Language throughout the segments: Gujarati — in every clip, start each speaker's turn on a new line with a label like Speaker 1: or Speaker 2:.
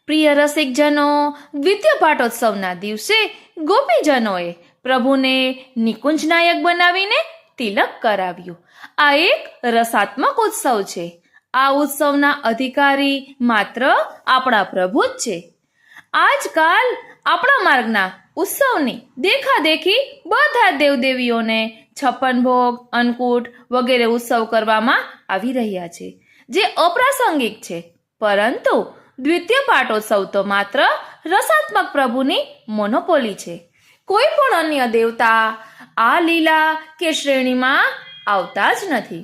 Speaker 1: પ્રિય રસિકજનો, દ્વિતીય પાટોત્સવના દિવસે ગોપીજનોએ પ્રભુને નિકુંજ નાયક બનાવીને તિલક કરાવ્યું. આ એક રસાત્મક ઉત્સવ છે. આ ઉત્સવના અધિકારી માત્ર આપણા પ્રભુ જ છે. આજકાલ આપણા માર્ગના ઉત્સવની દેખાદેખી બધા દેવદેવીઓને 56 ભોગ, અન્નકૂટ વગેરે ઉત્સવ કરવામાં આવી રહ્યા છે, જે અપ્રાસંગિક છે. પરંતુ દ્વિતીય પાટોત્સવ તો માત્ર રસાત્મક પ્રભુની મોનોપોલી છે. કોઈ પણ અન્ય દેવતા આ લીલા કે શ્રેણીમાં આવતા જ નથી.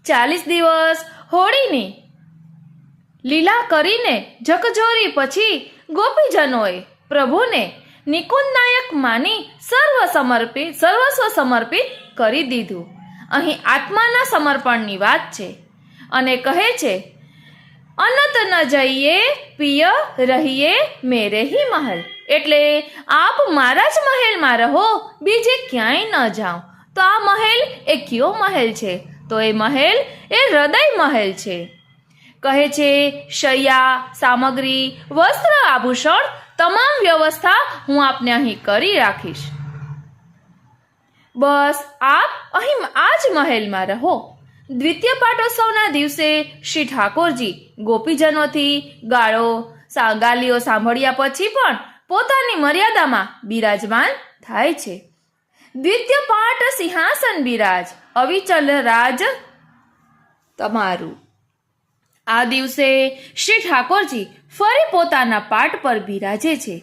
Speaker 1: 40 દિવસ હોળીની લીલા કરીને જકજોરી પછી ગોપીજનોએ પ્રભુને નિકુંજ નાયક માની સર્વસ્વ સમર્પિત કરી દીધું. અહીં આત્માના સમર્પણની વાત છે અને કહે છે, અનત ન જઈએ પિય રહીએ મેરે હી મહલ. એટલે આપ મારા જ મહેલમાં રહો, બીજે ક્યાંય ન જાઓ. તો આ મહેલ એ કયો મહેલ છે? તો એ મહેલ એ હૃદય મહેલ છે. કહે છે, શૈયા, સામગ્રી, વસ્ત્ર, આભૂષણ તમામ વ્યવસ્થા હું આપને અહીં કરી રાખીશ. બસ આપ અહીં આ જ મહેલમાં રહો. દ્વિતીય પાટોત્સવના દિવસે શ્રી ઠાકોરજી ગોપીજનોથી ગાલીઓ સાંભળ્યા પછી પણ પોતાની મર્યાદામાં બિરાજમાન થાય છે. દ્વિતીય પાટ સિંહાસન બિરાજ, અવિચલ રાજ તમારું. આ દિવસે શ્રી ઠાકોરજી ફરી પોતાના પાટ પર બિરાજે છે.